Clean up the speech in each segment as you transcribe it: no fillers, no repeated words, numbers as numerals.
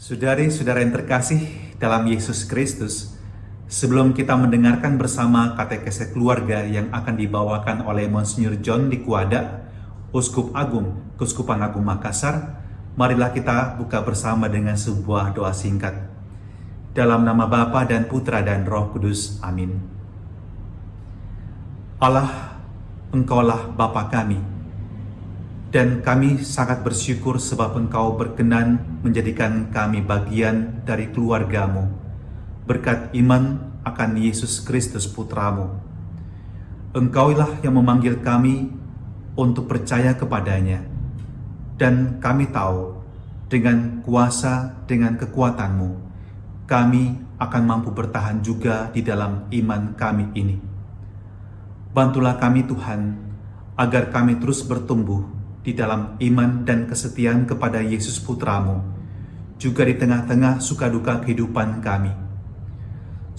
Saudari-saudara yang terkasih dalam Yesus Kristus, sebelum kita mendengarkan bersama katekese keluarga yang akan dibawakan oleh Monsinyur John Likwada, Uskup Agung, Keuskupan Agung Makassar, marilah kita buka bersama dengan sebuah doa singkat. Dalam nama Bapa dan Putra dan Roh Kudus. Amin. Allah, Engkaulah Bapa kami, dan kami sangat bersyukur sebab Engkau berkenan menjadikan kami bagian dari keluarga-Mu, berkat iman akan Yesus Kristus Putra-Mu. Engkaulah yang memanggil kami untuk percaya kepadanya, dan kami tahu dengan kuasa, dengan kekuatan-Mu, kami akan mampu bertahan juga di dalam iman kami ini. Bantulah kami Tuhan, agar kami terus bertumbuh di dalam iman dan kesetiaan kepada Yesus Putra-Mu, juga di tengah-tengah suka duka kehidupan kami.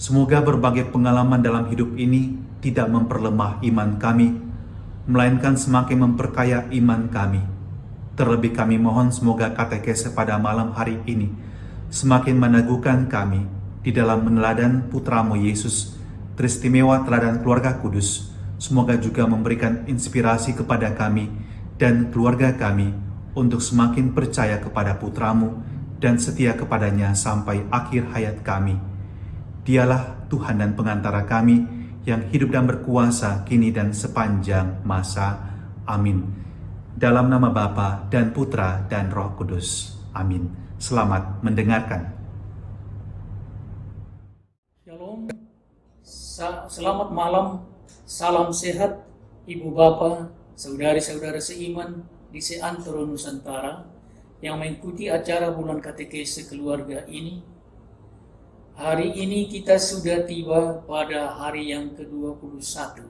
Semoga berbagai pengalaman dalam hidup ini tidak memperlemah iman kami, melainkan semakin memperkaya iman kami. Terlebih kami mohon semoga katekese pada malam hari ini semakin meneguhkan kami di dalam meneladan Putra-Mu Yesus, teristimewa teladan keluarga kudus. Semoga juga memberikan inspirasi kepada kami dan keluarga kami untuk semakin percaya kepada Putra-Mu dan setia kepadanya sampai akhir hayat kami. Dialah Tuhan dan pengantara kami yang hidup dan berkuasa kini dan sepanjang masa. Amin. Dalam nama Bapa dan Putra dan Roh Kudus. Amin. Selamat mendengarkan. Shalom, selamat malam, salam sehat Ibu Bapa, saudari-saudara seiman di seantero Nusantara yang mengikuti acara bulan katekese keluarga ini. Hari ini kita sudah tiba pada hari yang ke-21.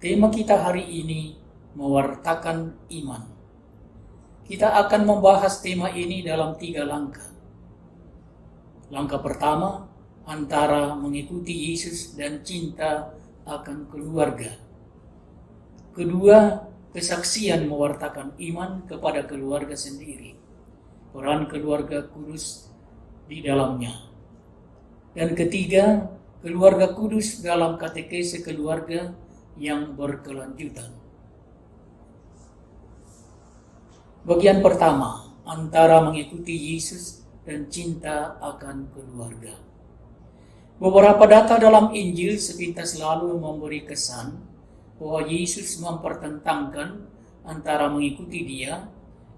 Tema kita hari ini mewartakan iman. Kita akan membahas tema ini dalam 3 langkah. Langkah pertama, antara mengikuti Yesus dan cinta akan keluarga. Kedua, kesaksian mewartakan iman kepada keluarga sendiri. Peran keluarga kudus di dalamnya. Dan ketiga, keluarga kudus dalam katekese keluarga yang berkelanjutan. Bagian pertama, antara mengikuti Yesus dan cinta akan keluarga. Beberapa data dalam Injil sepintas selalu memberi kesan bahwa Yesus mempertentangkan antara mengikuti Dia,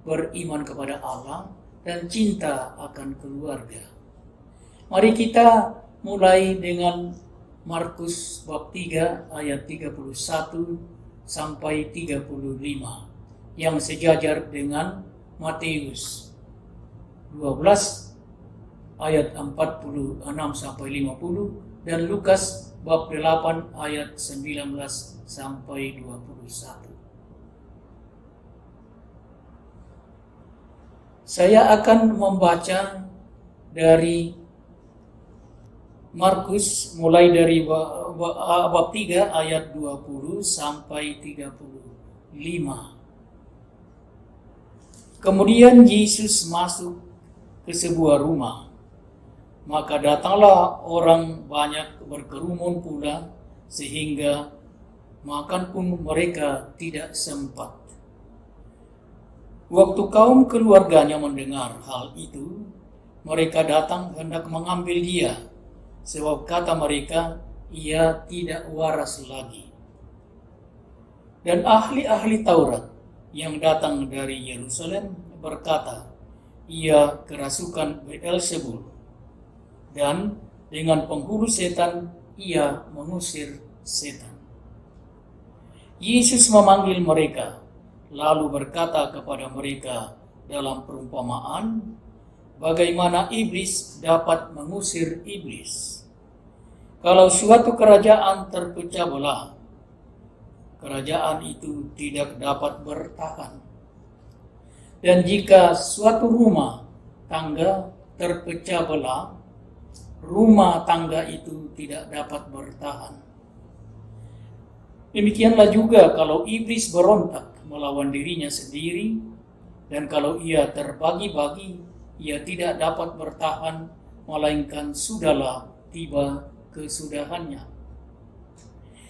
beriman kepada Allah, dan cinta akan keluarga. Mari kita mulai dengan Markus bab 3 ayat 31 sampai 35. Yang sejajar dengan Matius 12 ayat 46 sampai 50 dan Lukas bab 8 ayat 19 sampai 21. Saya akan membaca dari Markus mulai dari bab 3 ayat 20 sampai 35. Kemudian Yesus masuk ke sebuah rumah. Maka datanglah orang banyak berkerumun pula, sehingga makan pun mereka tidak sempat. Waktu kaum keluarganya mendengar hal itu, mereka datang hendak mengambil Dia, sebab kata mereka, Ia tidak waras lagi. Dan ahli-ahli Taurat yang datang dari Yerusalem berkata, Ia kerasukan Beelzebul, dan dengan penghulu setan Ia mengusir setan. Yesus memanggil mereka, lalu berkata kepada mereka dalam perumpamaan, bagaimana iblis dapat mengusir iblis. Kalau suatu kerajaan terpecah belah, kerajaan itu tidak dapat bertahan. Dan jika suatu rumah tangga terpecah belah, rumah tangga itu tidak dapat bertahan. Demikianlah juga kalau iblis berontak melawan dirinya sendiri, dan kalau ia terbagi-bagi, ia tidak dapat bertahan, melainkan sudahlah tiba kesudahannya.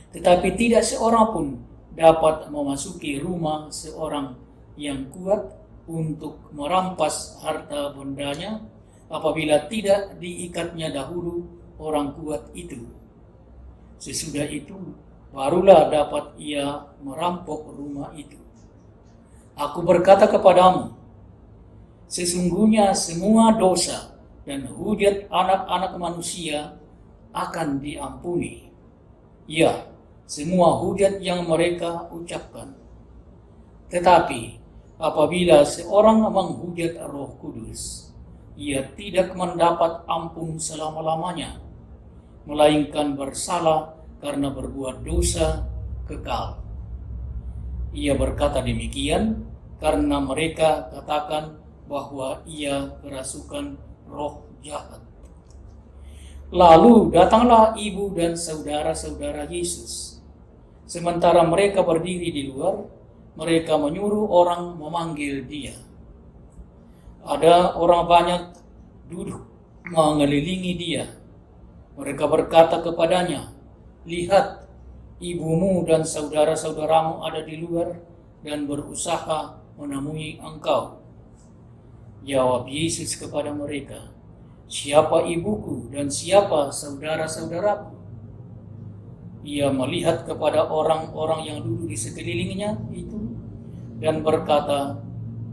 Tetapi tidak seorang pun dapat memasuki rumah seorang yang kuat untuk merampas harta bendanya, apabila tidak diikatnya dahulu orang kuat itu. Sesudah itu barulah dapat ia merampok rumah itu. Aku berkata kepadamu, sesungguhnya semua dosa dan hujat anak-anak manusia akan diampuni. Ya, semua hujat yang mereka ucapkan. Tetapi apabila seorang menghujat Roh Kudus, ia tidak mendapat ampun selama-lamanya, melainkan bersalah karena berbuat dosa kekal. Ia berkata demikian karena mereka katakan bahwa ia kerasukan roh jahat. Lalu datanglah ibu dan saudara-saudara Yesus. Sementara mereka berdiri di luar, mereka menyuruh orang memanggil dia. Ada orang banyak duduk mengelilingi dia. Mereka berkata kepadanya, "Lihat, ibumu dan saudara-saudaramu ada di luar dan berusaha menemui engkau." Jawab Yesus kepada mereka, "Siapa ibuku dan siapa saudara-saudaraku?" Ia melihat kepada orang-orang yang duduk di sekelilingnya itu dan berkata,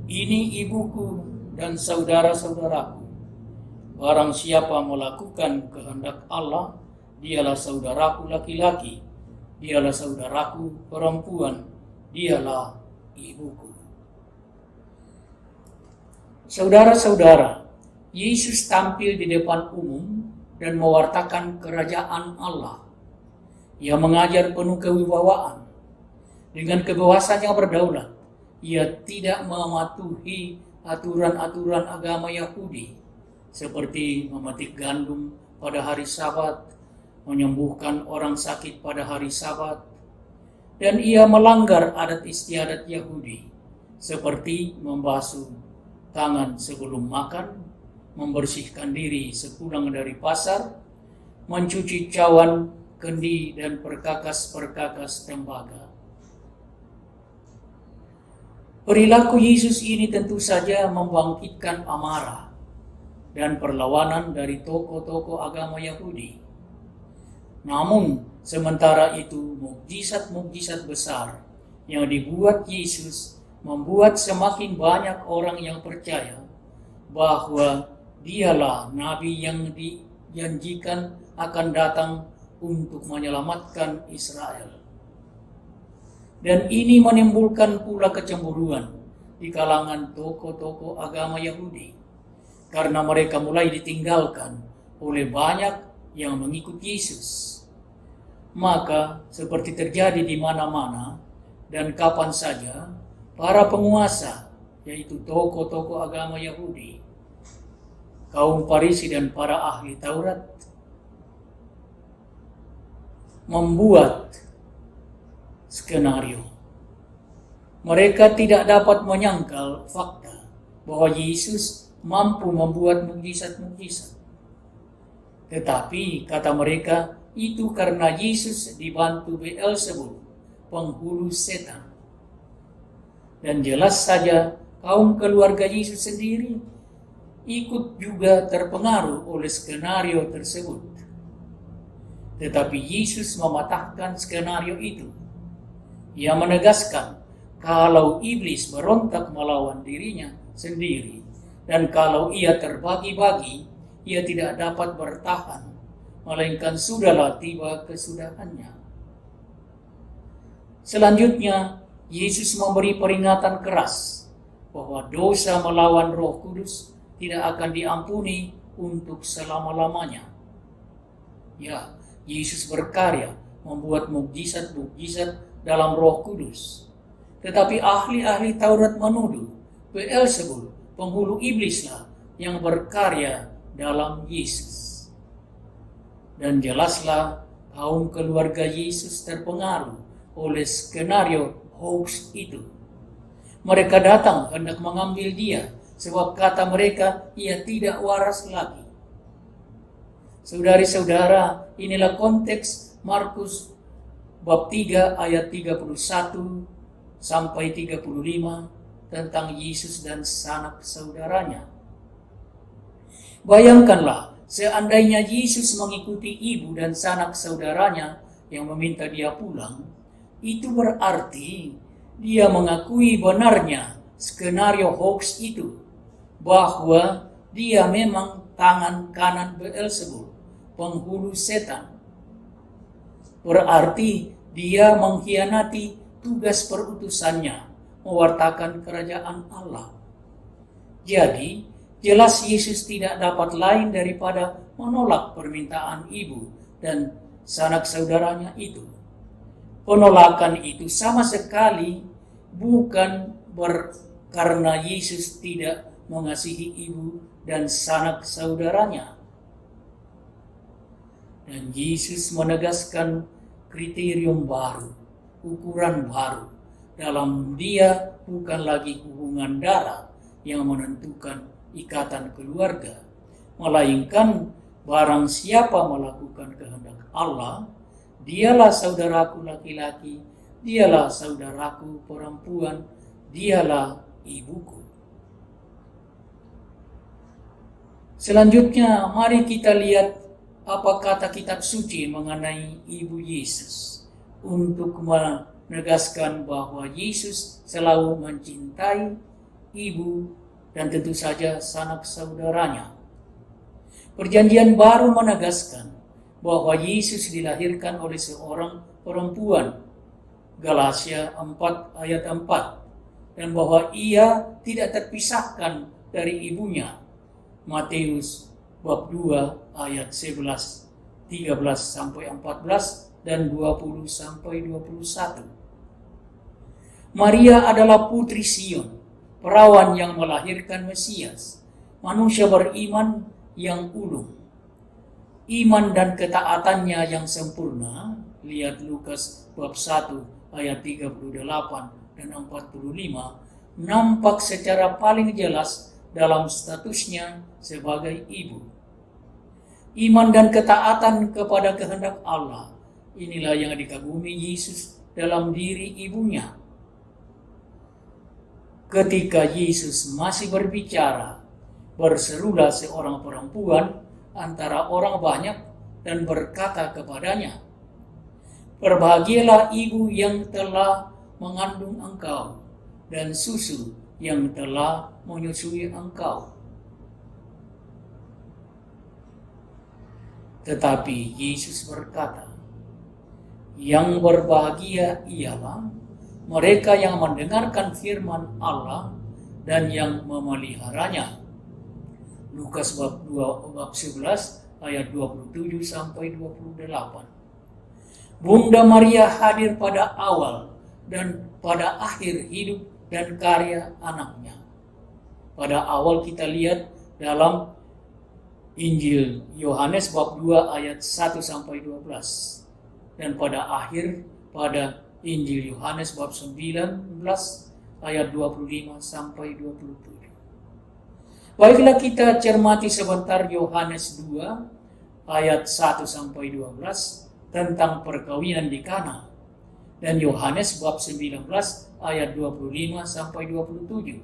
"Ini ibuku dan saudara-saudaraku. Barang siapa melakukan kehendak Allah, dialah saudaraku laki-laki, dialah saudaraku perempuan, dialah ibuku." Saudara-saudara, Yesus tampil di depan umum dan mewartakan kerajaan Allah. Ia mengajar penuh kewibawaan. Dengan kebebasan yang berdaulat, ia tidak mematuhi aturan-aturan agama Yahudi, seperti memetik gandum pada hari Sabat, menyembuhkan orang sakit pada hari Sabat, dan ia melanggar adat istiadat Yahudi, seperti membasuh tangan sebelum makan, membersihkan diri sepulang dari pasar, mencuci cawan, kendi, dan perkakas-perkakas tembaga. Perilaku Yesus ini tentu saja membangkitkan amarah dan perlawanan dari tokoh-tokoh agama Yahudi. Namun, sementara itu mukjizat-mukjizat besar yang dibuat Yesus membuat semakin banyak orang yang percaya bahwa dialah Nabi yang dijanjikan akan datang untuk menyelamatkan Israel. Dan ini menimbulkan pula kecemburuan di kalangan tokoh-tokoh agama Yahudi, karena mereka mulai ditinggalkan oleh banyak yang mengikut Yesus. Maka seperti terjadi di mana-mana dan kapan saja, para penguasa, yaitu tokoh-tokoh agama Yahudi, kaum Farisi dan para ahli Taurat, membuat skenario. Mereka tidak dapat menyangkal fakta bahwa Yesus mampu membuat mukjizat-mukjizat. Tetapi kata mereka, itu karena Yesus dibantu Beelzebul, penghulu setan. Dan jelas saja kaum keluarga Yesus sendiri ikut juga terpengaruh oleh skenario tersebut. Tetapi Yesus mematahkan skenario itu. Ia menegaskan kalau iblis berontak melawan dirinya sendiri dan kalau ia terbagi-bagi, ia tidak dapat bertahan, melainkan sudahlah tiba kesudahannya. Selanjutnya, Yesus memberi peringatan keras bahwa dosa melawan Roh Kudus tidak akan diampuni untuk selama-lamanya. Ya, Yesus berkarya membuat mukjizat-mukjizat dalam Roh Kudus. Tetapi ahli-ahli Taurat menuduh Beelzebul, penghulu iblislah yang berkarya dalam Yesus. Dan jelaslah kaum keluarga Yesus terpengaruh oleh skenario hoax itu. Mereka datang hendak mengambil dia, sebab kata mereka ia tidak waras lagi. Saudari-saudara, inilah konteks Markus bab 3 ayat 31 sampai 35 tentang Yesus dan sanak saudaranya. Bayangkanlah, seandainya Yesus mengikuti ibu dan sanak saudaranya yang meminta dia pulang, itu berarti dia mengakui benarnya skenario hoax itu, bahwa dia memang tangan kanan Beelzebul, penghulu setan. Berarti dia mengkhianati tugas perutusannya, mewartakan kerajaan Allah. Jadi, jelas Yesus tidak dapat lain daripada menolak permintaan ibu dan sanak saudaranya itu. Penolakan itu sama sekali bukan karena Yesus tidak mengasihi ibu dan sanak saudaranya. Dan Yesus menegaskan kriterium baru, ukuran baru. Dalam dia bukan lagi hubungan darah yang menentukan ikatan keluarga, melainkan barang siapa melakukan kehendak Allah, dialah saudaraku laki-laki, dialah saudaraku perempuan, dialah ibuku. Selanjutnya, mari kita lihat apa kata kitab suci mengenai ibu Yesus untuk menegaskan bahwa Yesus selalu mencintai ibu dan tentu saja sanak saudaranya. Perjanjian baru menegaskan bahwa Yesus dilahirkan oleh seorang perempuan, Galatia 4 ayat 4, dan bahwa ia tidak terpisahkan dari ibunya, Matius bab 2 ayat 11, 13 sampai 14 dan 20 sampai 21. Maria adalah putri Sion, perawan yang melahirkan Mesias, manusia beriman yang ulung. Iman dan ketaatannya yang sempurna, lihat Lukas bab 1 ayat 38 dan 45, nampak secara paling jelas dalam statusnya sebagai ibu. Iman dan ketaatan kepada kehendak Allah, inilah yang dikagumi Yesus dalam diri ibunya. Ketika Yesus masih berbicara, berserulah seorang perempuan antara orang banyak dan berkata kepadanya, "Berbahagialah ibu yang telah mengandung engkau dan susu yang telah menyusui engkau." Tetapi Yesus berkata, "Yang berbahagia ialah mereka yang mendengarkan firman Allah dan yang memeliharanya." Lukas bab 2 bab 11 ayat 27 sampai 28. Bunda Maria hadir pada awal dan pada akhir hidup dan karya anaknya. Pada awal kita lihat dalam Injil Yohanes bab 2 ayat 1 sampai 12, dan pada akhir pada Injil Yohanes bab 19 ayat 25 sampai 27. Baiklah kita cermati sebentar Yohanes 2 ayat 1 sampai 12 tentang perkawinan di Kana, dan Yohanes bab 19 ayat 25 sampai 27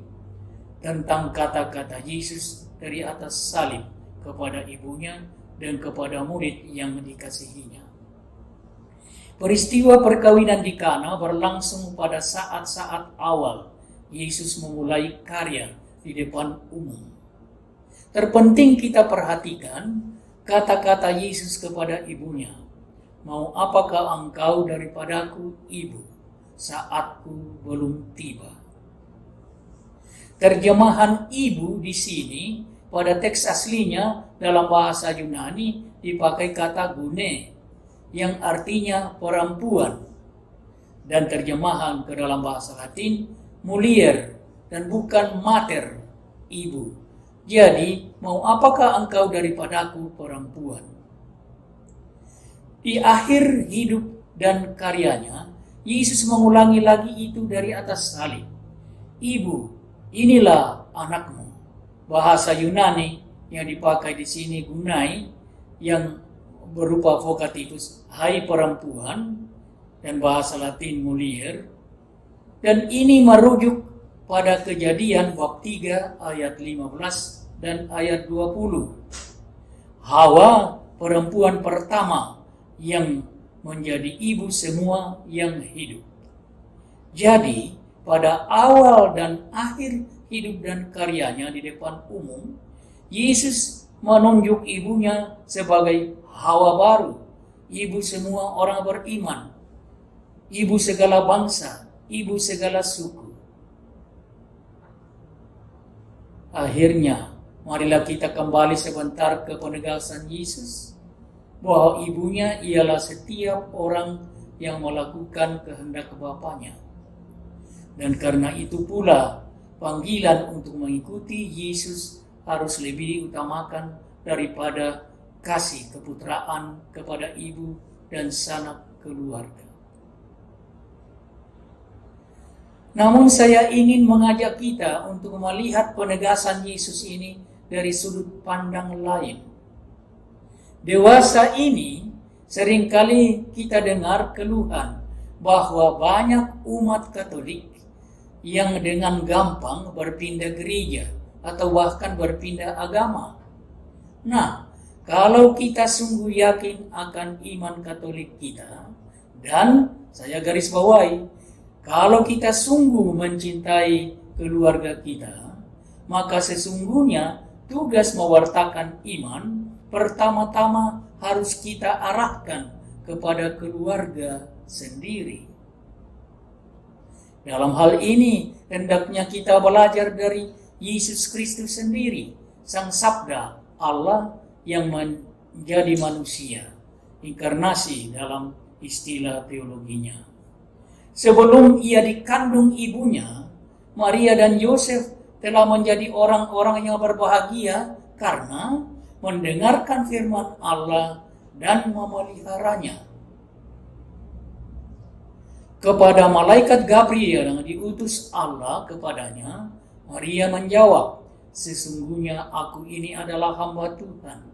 tentang kata-kata Yesus dari atas salib kepada ibunya dan kepada murid yang dikasihinya. Peristiwa perkawinan di Kana berlangsung pada saat-saat awal Yesus memulai karya di depan umum. Terpenting kita perhatikan kata-kata Yesus kepada ibunya, "Mau apakah engkau daripadaku, ibu, saatku belum tiba." Terjemahan ibu di sini pada teks aslinya dalam bahasa Yunani dipakai kata gune yang artinya perempuan, dan terjemahan ke dalam bahasa Latin mulier dan bukan mater, ibu. Jadi, mau apakah engkau daripadaku, perempuan? Di akhir hidup dan karyanya, Yesus mengulangi lagi itu dari atas salib. "Ibu, inilah anakmu." Bahasa Yunani yang dipakai di sini gunai, yang berupa vokatifus hai perempuan, dan bahasa Latin mulier, dan ini merujuk pada Kejadian bab 3 ayat 15 dan ayat 20. Hawa perempuan pertama yang menjadi ibu semua yang hidup. Jadi, pada awal dan akhir hidup dan karyanya di depan umum, Yesus menunjuk ibunya sebagai Hawa baru, ibu semua orang beriman, ibu segala bangsa, ibu segala suku. Akhirnya, marilah kita kembali sebentar ke penegasan Yesus bahwa ibunya ialah setiap orang yang melakukan kehendak Bapanya. Dan karena itu pula panggilan untuk mengikuti Yesus harus lebih diutamakan daripada kasih keputraan kepada ibu dan sanak keluarga. Namun saya ingin mengajak kita untuk melihat penegasan Yesus ini dari sudut pandang lain. Dewasa ini seringkali kita dengar keluhan bahwa banyak umat Katolik yang dengan gampang berpindah gereja atau bahkan berpindah agama. Nah, kalau kita sungguh yakin akan iman Katolik kita, dan saya garis bawahi, kalau kita sungguh mencintai keluarga kita, maka sesungguhnya tugas mewartakan iman pertama-tama harus kita arahkan kepada keluarga sendiri. Dalam hal ini, hendaknya kita belajar dari Yesus Kristus sendiri, Sang Sabda Allah yang menjadi manusia, inkarnasi dalam istilah teologinya. Sebelum ia dikandung ibunya, Maria dan Yosef telah menjadi orang-orang yang berbahagia karena mendengarkan firman Allah dan memeliharanya. Kepada malaikat Gabriel yang diutus Allah kepadanya, Maria menjawab, "Sesungguhnya aku ini adalah hamba Tuhan.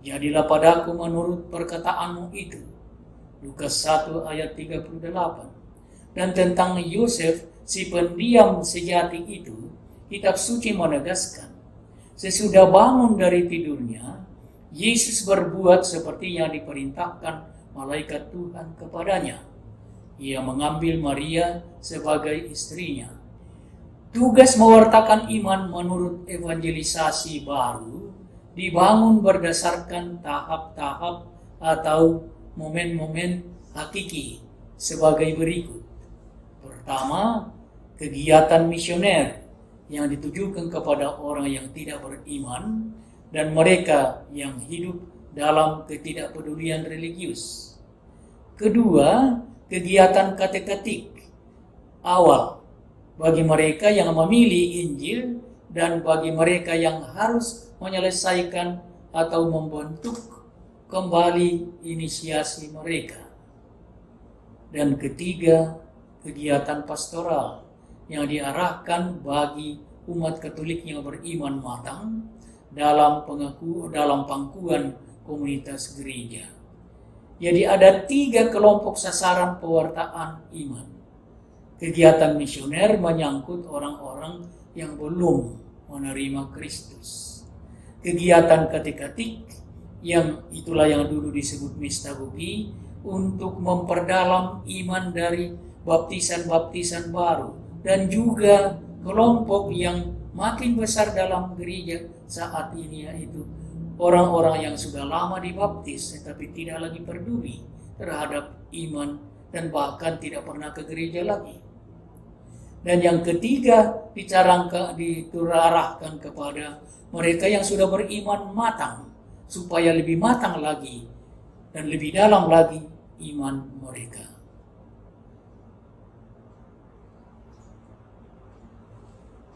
Jadilah padaku menurut perkataanmu itu." Lukas 1 ayat 38. Dan tentang Yosef, si pendiam sejati itu, kitab suci menegaskan, sesudah bangun dari tidurnya, Yesus berbuat seperti yang diperintahkan malaikat Tuhan kepadanya. Ia mengambil Maria sebagai istrinya. Tugas mewartakan iman menurut evangelisasi baru dibangun berdasarkan tahap-tahap atau momen-momen hakiki sebagai berikut. Pertama, kegiatan misioner yang ditujukan kepada orang yang tidak beriman dan mereka yang hidup dalam ketidakpedulian religius. Kedua, kegiatan kateketik awal bagi mereka yang memilih Injil dan bagi mereka yang harus menyelesaikan atau membentuk kembali inisiasi mereka. Dan ketiga, kegiatan pastoral yang diarahkan bagi umat Katolik yang beriman matang dalam pangkuan komunitas gereja. Jadi ada 3 kelompok sasaran pewartaan iman. Kegiatan misioner menyangkut orang-orang yang belum menerima Kristus. Kegiatan kateketik yang itulah yang dulu disebut mistagogi untuk memperdalam iman dari baptisan-baptisan baru, dan juga kelompok yang makin besar dalam gereja saat ini, yaitu orang-orang yang sudah lama dibaptis tetapi tidak lagi peduli terhadap iman dan bahkan tidak pernah ke gereja lagi. Dan yang ketiga diarahkan kepada mereka yang sudah beriman matang, supaya lebih matang lagi dan lebih dalam lagi iman mereka.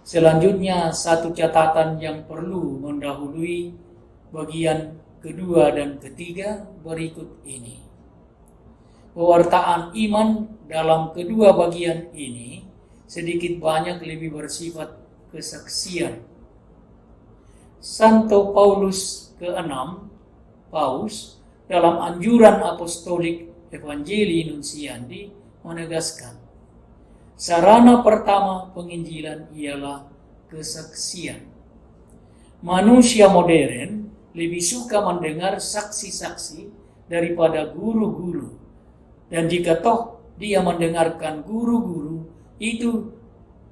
Selanjutnya, satu catatan yang perlu mendahului bagian kedua dan ketiga berikut ini. Pewartaan iman dalam kedua bagian ini sedikit banyak lebih bersifat kesaksian. Santo Paulus ke-6, Paus, dalam anjuran apostolik Evangelii Nuntiandi menegaskan, sarana pertama penginjilan ialah kesaksian. manusia modern lebih suka mendengar saksi-saksi daripada guru-guru. Dan jika toh dia mendengarkan guru-guru, itu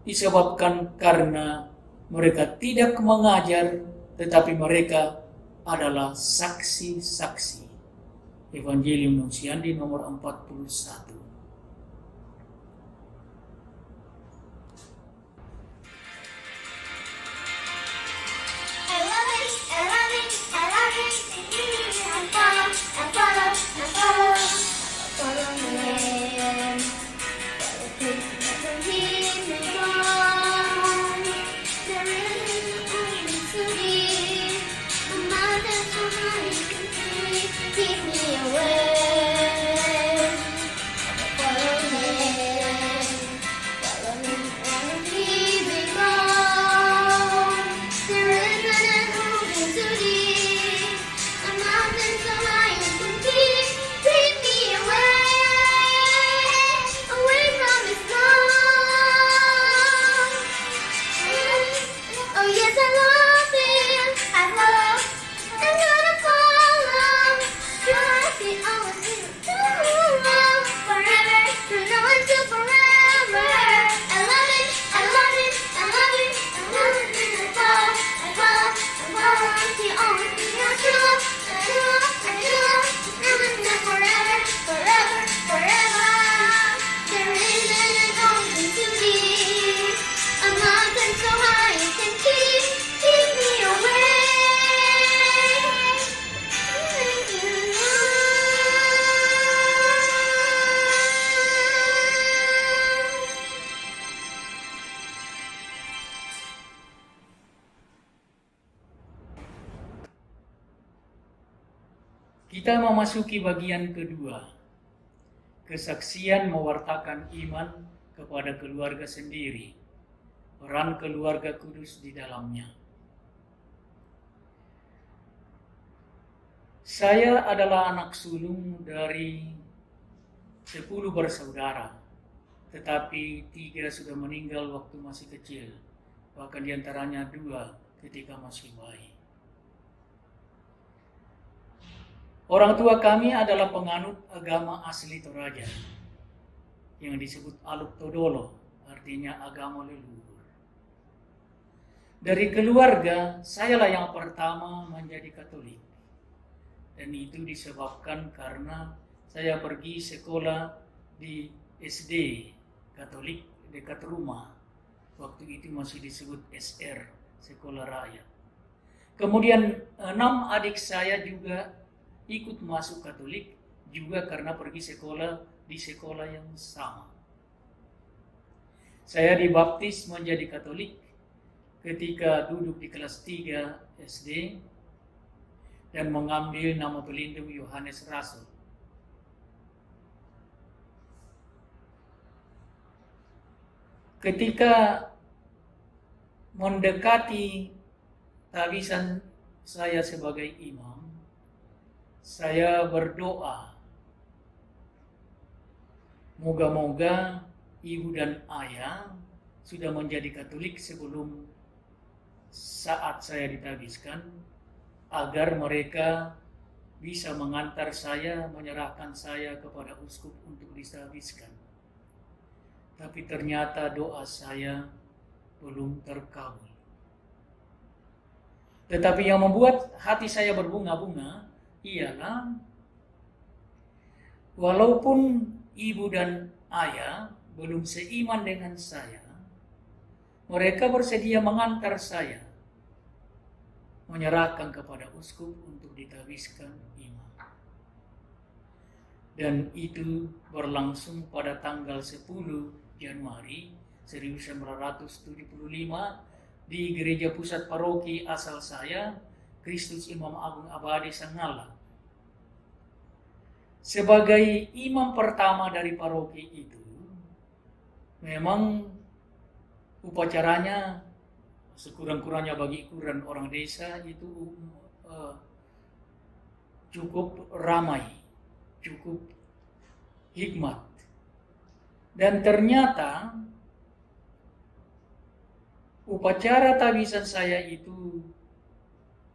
disebabkan karena mereka tidak mengajar, tetapi mereka adalah saksi-saksi. Evangelium Nunciandi nomor 41. Kita memasuki bagian kedua, kesaksian mewartakan iman kepada keluarga sendiri, peran keluarga kudus di dalamnya. Saya adalah anak sulung dari 10 bersaudara, tetapi 3 sudah meninggal waktu masih kecil, bahkan diantaranya 2 ketika masih bayi. Orang tua kami adalah penganut agama asli Toraja yang disebut Aluk Todolo, artinya agama leluhur. Dari keluarga, sayalah yang pertama menjadi Katolik. Dan itu disebabkan karena saya pergi sekolah di SD Katolik dekat rumah. Waktu itu masih disebut SR, Sekolah Rakyat. Kemudian 6 adik saya juga ikut masuk Katolik juga karena pergi sekolah di sekolah yang sama. Saya dibaptis menjadi Katolik ketika duduk di kelas 3 SD dan mengambil nama pelindung Yohanes Rasul. Ketika mendekati tabisan saya sebagai imam, saya berdoa, moga-moga ibu dan ayah sudah menjadi Katolik sebelum saat saya ditabiskan, agar mereka bisa mengantar saya, menyerahkan saya kepada uskup untuk ditabiskan. Tapi ternyata doa saya belum terkabul. Tetapi yang membuat hati saya berbunga-bunga ialah walaupun ibu dan ayah belum seiman dengan saya, mereka bersedia mengantar saya, menyerahkan kepada uskup untuk ditabiskan imam. Dan itu berlangsung pada tanggal 10 Januari 1975 di Gereja Pusat Paroki asal saya, Kristus Imam Agung Abadi Sangala. Sebagai imam pertama dari paroki itu, memang upacaranya sekurang-kurangnya bagi ukuran orang desa itu cukup ramai, cukup hikmat. Dan ternyata upacara tabisan saya itu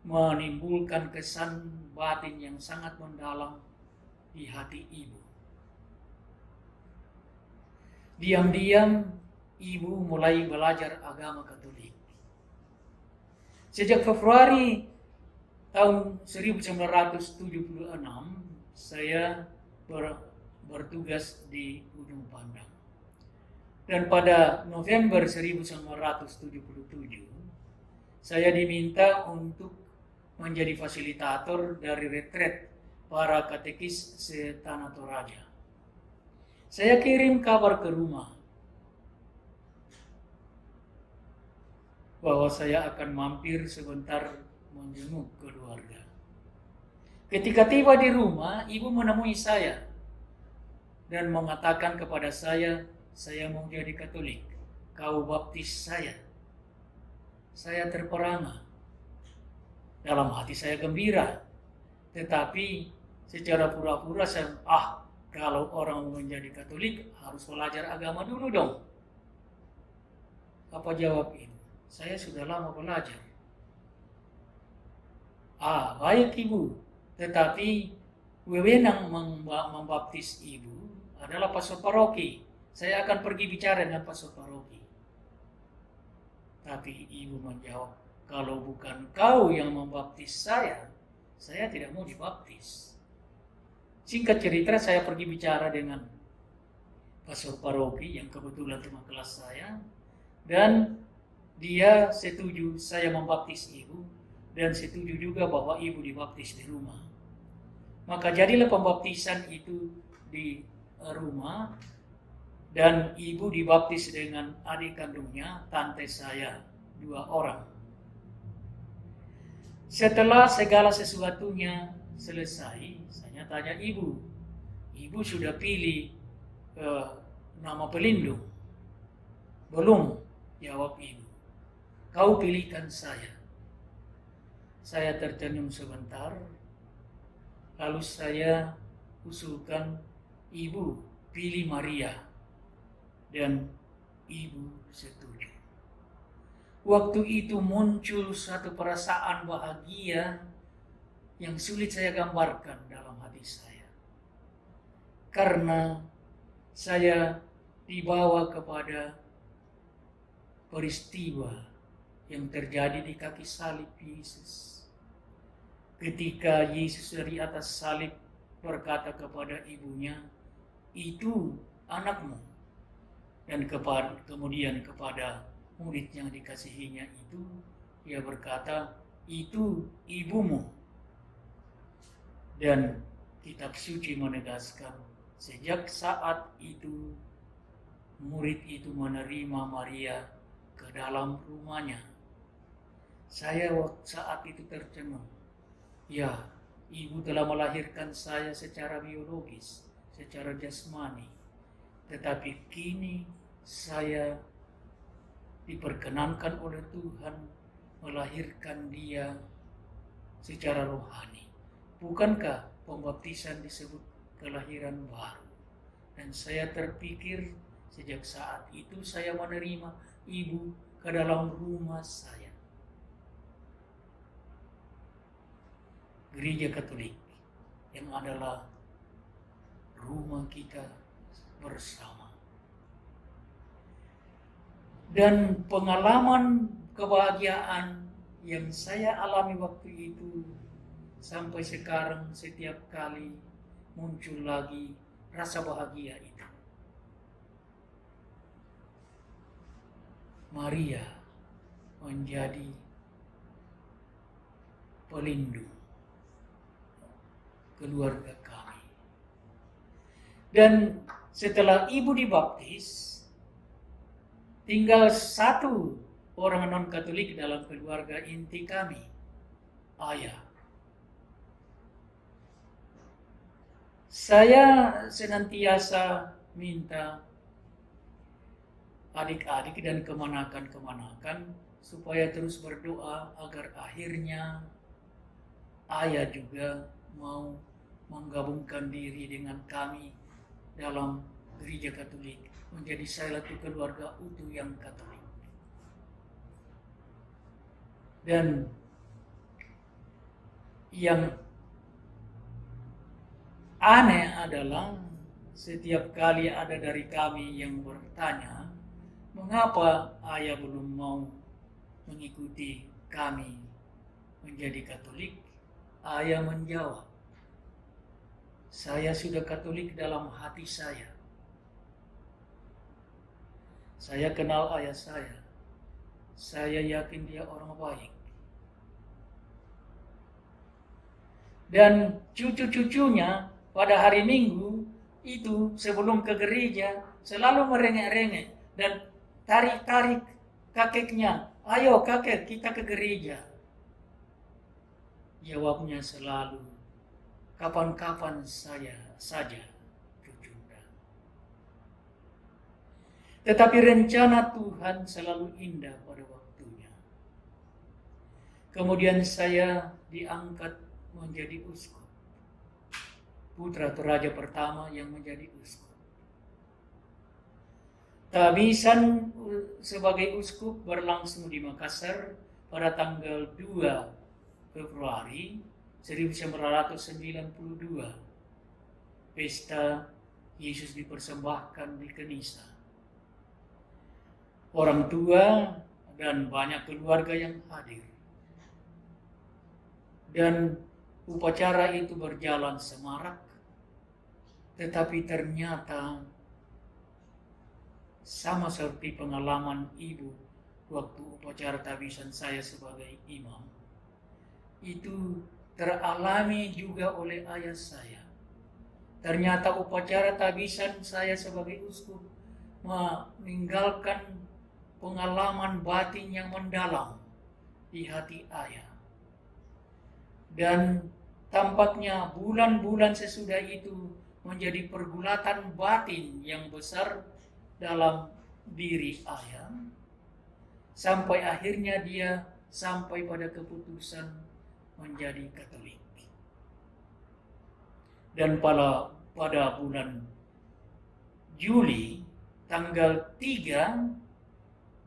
menimbulkan kesan batin yang sangat mendalam di hati ibu. Diam-diam ibu mulai belajar agama Katolik. Sejak Februari tahun 1976 saya bertugas di Ujung Pandang. Dan pada November 1977 saya diminta untuk menjadi fasilitator dari retret para katekis se-Tanah Toraja. Saya kirim kabar ke rumah bahwa saya akan mampir sebentar menjenguk keluarga. Ketika tiba di rumah, ibu menemui saya dan mengatakan kepada saya mau jadi Katolik, kau baptis saya. Saya terperangah. Dalam hati saya gembira, tetapi secara pura-pura saya, kalau orang mau menjadi Katolik harus belajar agama dulu dong. Apa jawab ibu? Saya sudah lama belajar. Baik ibu, tetapi wewenang membaptis ibu adalah pastor paroki. Saya akan pergi bicara dengan pastor paroki. Tapi ibu menjawab, kalau bukan kau yang membaptis saya tidak mau dibaptis. Singkat cerita, saya pergi bicara dengan pastor paroki yang kebetulan teman kelas saya, dan dia setuju saya membaptis ibu, dan setuju juga bahwa ibu dibaptis di rumah. Maka jadilah pembaptisan itu di rumah, dan ibu dibaptis dengan adik kandungnya, tante saya, 2 orang. Setelah segala sesuatunya selesai, saya tanya ibu sudah pilih nama pelindung? Belum, jawab ibu. Kau pilihkan saya. Saya tersenyum sebentar, lalu saya usulkan ibu pilih Maria. Dan ibu setuju. Waktu itu muncul suatu perasaan bahagia yang sulit saya gambarkan dalam hati saya. Karena saya dibawa kepada peristiwa yang terjadi di kaki salib Yesus. Ketika Yesus dari atas salib berkata kepada ibunya, itu anakmu. Dan kemudian kepada murid yang dikasihinya itu, dia berkata, itu ibumu. Dan kitab suci menegaskan, sejak saat itu, murid itu menerima Maria ke dalam rumahnya. Saya saat itu tercengang. Ya, ibu telah melahirkan saya secara biologis, secara jasmani. Tetapi kini saya diperkenankan oleh Tuhan melahirkan dia secara rohani. Bukankah pembaptisan disebut kelahiran baru? Dan saya terpikir sejak saat itu saya menerima ibu ke dalam rumah saya. Gereja Katolik yang adalah rumah kita bersama. Dan pengalaman kebahagiaan yang saya alami waktu itu sampai sekarang setiap kali muncul lagi rasa bahagia itu. Maria menjadi pelindung keluarga kami. Dan setelah ibu dibaptis, tinggal 1 orang non-Katolik dalam keluarga inti kami, ayah. Saya senantiasa minta adik-adik dan kemanakan supaya terus berdoa agar akhirnya ayah juga mau menggabungkan diri dengan kami dalam gereja Katolik, menjadi satu keluarga utuh yang Katolik. Dan Yang aneh adalah setiap kali ada dari kami yang bertanya, mengapa ayah belum mau mengikuti kami menjadi Katolik? Ayah menjawab, saya sudah Katolik dalam hati saya. Saya kenal ayah saya. Saya yakin dia orang baik. Dan cucu-cucunya pada hari Minggu itu sebelum ke gereja selalu merengek-rengek dan tarik-tarik kakeknya. Ayo kakek, kita ke gereja. Jawabnya selalu, kapan-kapan saya saja, cucunda. Tetapi rencana Tuhan selalu indah pada waktunya. Kemudian saya diangkat menjadi uskup. Putra atau raja pertama yang menjadi uskup. Tabisan sebagai uskup berlangsung di Makassar pada tanggal 2 Februari 1992. Pesta Yesus dipersembahkan di Kenisa. Orang tua dan banyak keluarga yang hadir. Dan upacara itu berjalan semarak, tetapi ternyata sama seperti pengalaman ibu waktu upacara tabisan saya sebagai imam. Itu teralami juga oleh ayah saya. Ternyata upacara tabisan saya sebagai uskup meninggalkan pengalaman batin yang mendalam di hati ayah. Dan tampaknya bulan-bulan sesudah itu menjadi pergulatan batin yang besar dalam diri ayah. Sampai akhirnya dia sampai pada keputusan menjadi Katolik. Dan pada bulan Juli, tanggal 3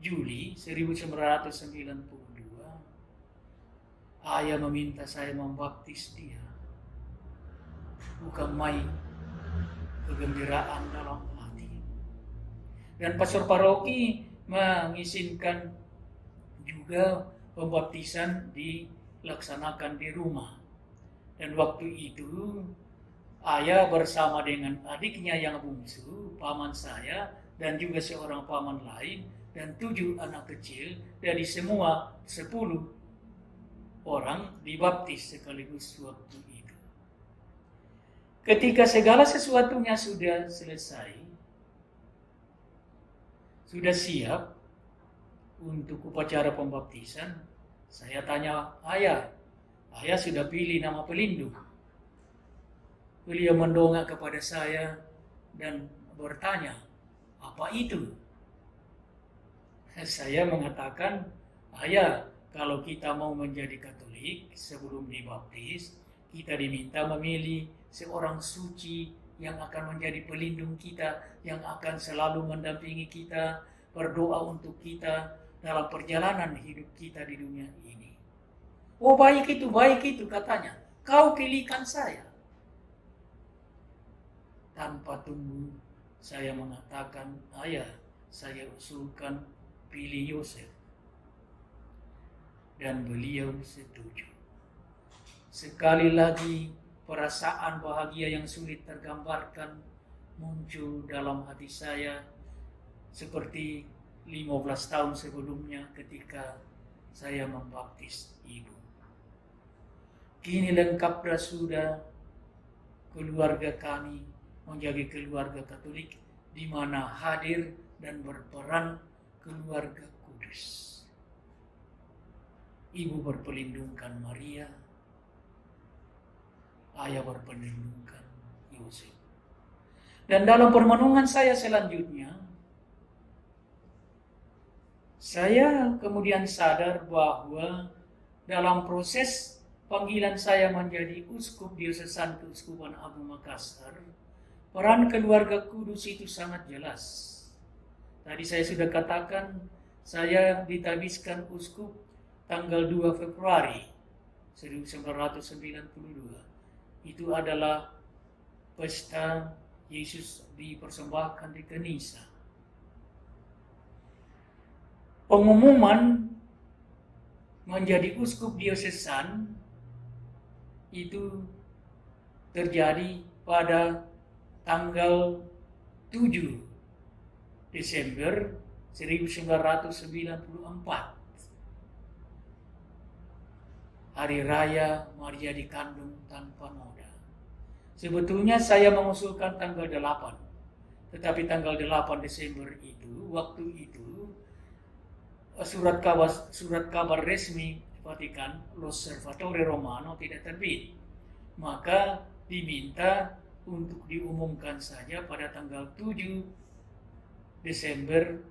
Juli 1992, ayah meminta saya membaptis dia. Bukan main kegembiraan dalam hati. Dan pastor paroki mengizinkan juga pembaptisan dilaksanakan di rumah. Dan waktu itu ayah bersama dengan adiknya yang bungsu, paman saya, dan juga seorang paman lain, dan 7 anak kecil, dari semua 10 orang dibaptis sekaligus waktu itu. Ketika segala sesuatunya sudah selesai, sudah siap untuk upacara pembaptisan, saya tanya ayah sudah pilih nama pelindung. Beliau mendongak kepada saya dan bertanya, apa itu? Saya mengatakan, ayah, kalau kita mau menjadi Katolik sebelum dibaptis, kita diminta memilih seorang suci yang akan menjadi pelindung kita, yang akan selalu mendampingi kita, berdoa untuk kita dalam perjalanan hidup kita di dunia ini. Oh baik itu katanya. Kau pilihkan saya. Tanpa tunggu saya mengatakan, ayah, saya usulkan pilih Yosef. Dan beliau setuju. Sekali lagi perasaan bahagia yang sulit tergambarkan muncul dalam hati saya seperti 15 tahun sebelumnya ketika saya membaptis ibu. Kini lengkap sudah keluarga kami menjadi keluarga Katolik di mana hadir dan berperan keluarga kudus. Ibu berpelindungkan Maria, ayah berpelindungkan Yosef. Dan dalam permenungan saya selanjutnya, saya kemudian sadar bahwa dalam proses panggilan saya menjadi uskup diosesan Keuskupan Agung Makassar, peran keluarga kudus itu sangat jelas. Tadi saya sudah katakan, saya ditabiskan uskup tanggal 2 Februari 1992. Itu adalah pesta Yesus dipersembahkan di Kenisa. Pengumuman menjadi uskup diosesan itu terjadi pada tanggal 7 Desember 1994. Hari Raya Maria dikandung tanpa noda. Sebetulnya saya mengusulkan tanggal 8. Tetapi tanggal 8 Desember itu, waktu itu, surat kabar resmi Vatikan, L'Osservatore Romano tidak terbit. Maka diminta untuk diumumkan saja pada tanggal 7 Desember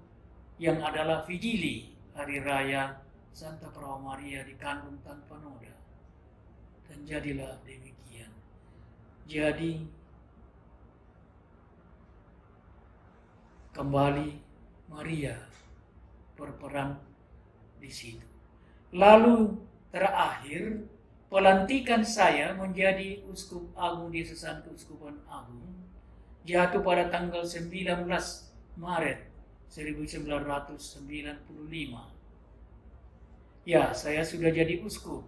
yang adalah Vigili, Hari Raya Santa Perawan Maria dikandung tanpa noda. Dan jadilah demikian. Jadi kembali Maria berperan di situ. Lalu terakhir pelantikan saya menjadi Uskup Agung Diosesan Keuskupan Agung jatuh pada tanggal 19 Maret 1995. Ya, saya sudah jadi uskup.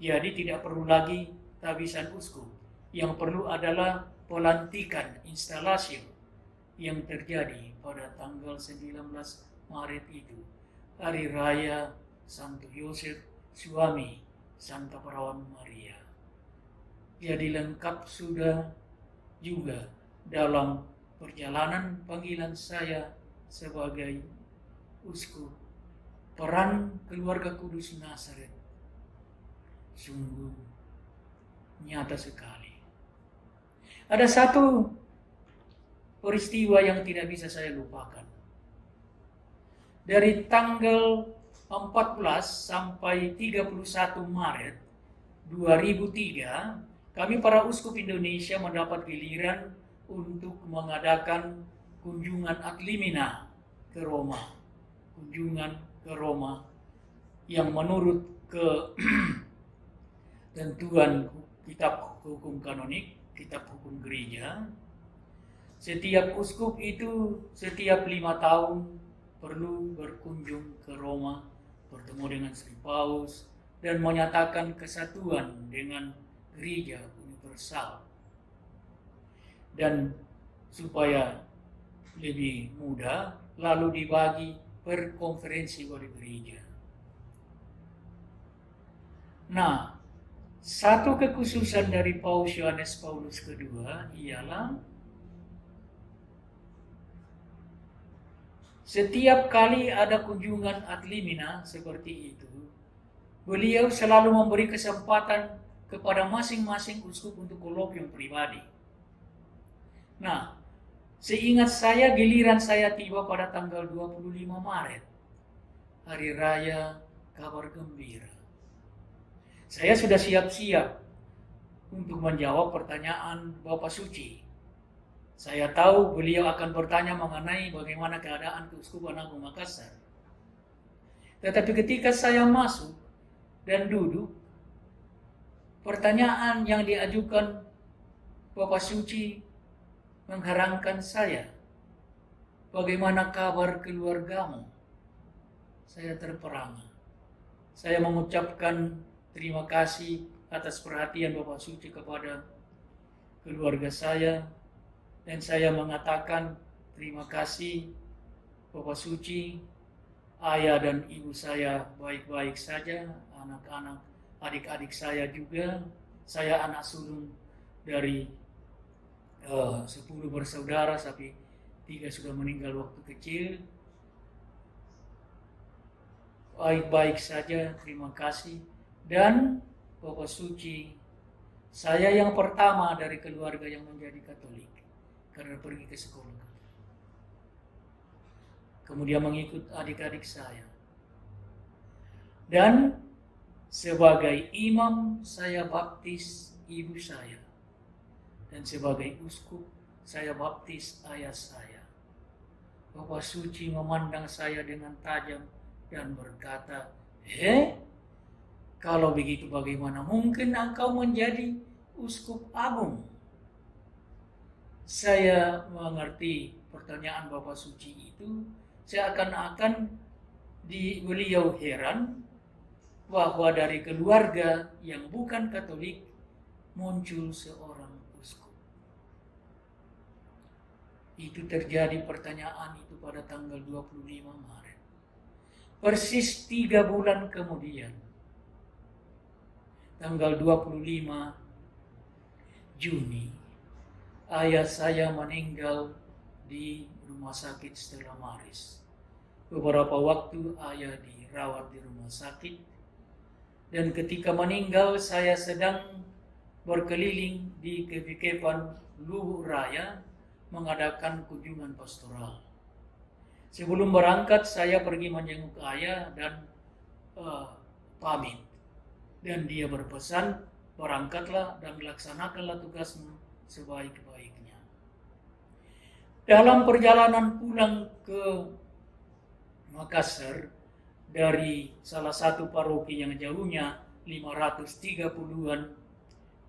Jadi tidak perlu lagi tabisan uskup. Yang perlu adalah pelantikan instalasi yang terjadi pada tanggal 19 Maret itu. Hari Raya Santo Yosef, suami Santa Perawan Maria. Jadi lengkap sudah juga dalam perjalanan panggilan saya sebagai uskup. Peran keluarga kudus Nazaret sungguh nyata sekali. Ada satu peristiwa yang tidak bisa saya lupakan. Dari tanggal 14 sampai 31 Maret 2003, kami para uskup Indonesia mendapat giliran untuk mengadakan kunjungan ad limina ke Roma. Kunjungan ke Roma yang menurut ketentuan kitab hukum kanonik, kitab hukum gereja, setiap uskup itu setiap 5 tahun perlu berkunjung ke Roma, bertemu dengan Sri Paus, dan menyatakan kesatuan dengan gereja universal. Dan supaya lebih mudah, lalu dibagi per konferensi wali gereja. Nah, satu kekhususan dari Paus Yohanes Paulus II ialah setiap kali ada kunjungan ad limina seperti itu, beliau selalu memberi kesempatan kepada masing-masing uskup untuk kolokium pribadi. Nah, seingat saya giliran saya tiba pada tanggal 25 Maret, Hari Raya Kabar Gembira. Saya sudah siap-siap untuk menjawab pertanyaan Bapak Suci. Saya tahu beliau akan bertanya mengenai bagaimana keadaan Keuskupan Agung Makassar. Tetapi ketika saya masuk dan duduk, pertanyaan yang diajukan Bapak Suci mengherankan saya. Bagaimana kabar keluargamu? Saya terperangah. Saya mengucapkan terima kasih atas perhatian Bapak Suci kepada keluarga saya. Dan saya mengatakan terima kasih Bapak Suci, ayah dan ibu saya baik-baik saja, anak-anak, adik-adik saya juga. Saya anak sulung dari 10 bersaudara, tapi 3 sudah meninggal waktu kecil. Baik-baik saja, terima kasih. Dan Bapak Suci, saya yang pertama dari keluarga yang menjadi Katolik karena pergi ke sekolah. Kemudian mengikut adik-adik saya. Dan sebagai imam saya baptis ibu saya. Dan sebagai uskup saya baptis ayah saya. Bapak Suci memandang saya dengan tajam dan berkata, Kalau begitu bagaimana mungkin engkau menjadi uskup agung? Saya mengerti pertanyaan Bapak Suci itu, seakan-akan beliau heran bahwa dari keluarga yang bukan Katolik muncul seorang uskup. Itu terjadi pertanyaan itu pada tanggal 25 Maret. Persis 3 bulan kemudian, tanggal 25 Juni, ayah saya meninggal di rumah sakit Stella Maris. Beberapa waktu ayah dirawat di rumah sakit, dan ketika meninggal saya sedang berkeliling di kepikipan Luhur Raya mengadakan kunjungan pastoral. Sebelum berangkat saya pergi menjenguk ayah dan pamit. Dan dia berpesan, berangkatlah dan laksanakanlah tugasmu sebaik-baiknya. Dalam perjalanan pulang ke Makassar dari salah satu paroki yang jauhnya 530-an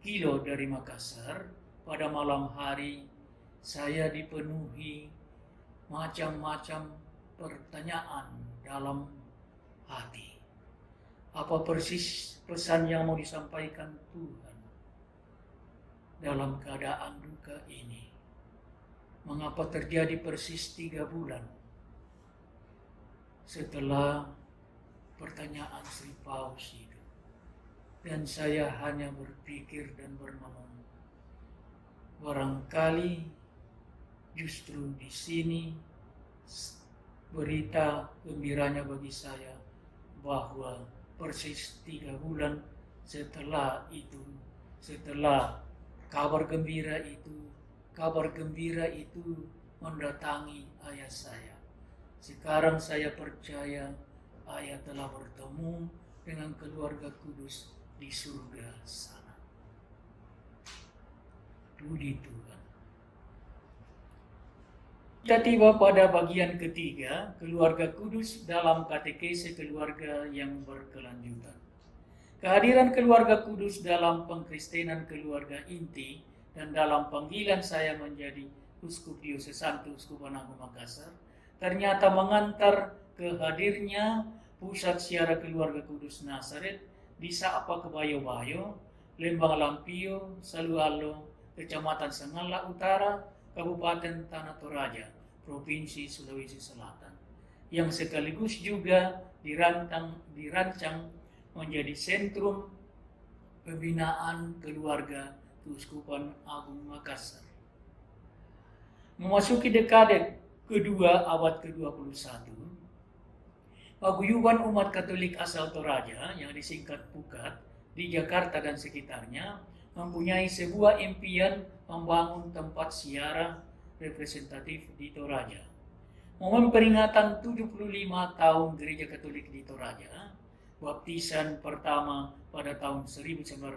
kilo dari Makassar, pada malam hari saya dipenuhi macam-macam pertanyaan dalam hati. Apa persis pesan yang mau disampaikan Tuhan dalam keadaan duka ini? Mengapa terjadi persis 3 bulan setelah pertanyaan Sri Paus itu? Dan saya hanya berpikir dan bermenung, barangkali justru di sini berita gembiranya bagi saya bahwa persis 3 bulan setelah itu, setelah kabar gembira itu mendatangi ayah saya. Sekarang saya percaya ayah telah bertemu dengan keluarga kudus di surga sana. Puji Tuhan. Kita tiba pada bagian ketiga, keluarga kudus dalam katekese keluarga yang berkelanjutan. Kehadiran keluarga kudus dalam pengkristenan keluarga inti dan dalam panggilan saya menjadi Uskup Diosesan Keuskupan Agung Makassar ternyata mengantar ke hadirnya pusat siara keluarga kudus Nazaret di Sapa Kebayo-Bayo, Lembang Lampio, Salualo, Kecamatan Sengala Utara, Kabupaten Tanah Toraja, Provinsi Sulawesi Selatan, yang sekaligus juga dirancang menjadi sentrum pembinaan keluarga Keuskupan Agung Makassar. Memasuki dekade kedua abad ke-21, paguyuban umat Katolik asal Toraja yang disingkat PUKAT di Jakarta dan sekitarnya mempunyai sebuah impian membangun tempat siara representatif di Toraja. Momen peringatan 75 tahun Gereja Katolik di Toraja, baptisan pertama pada tahun 1938,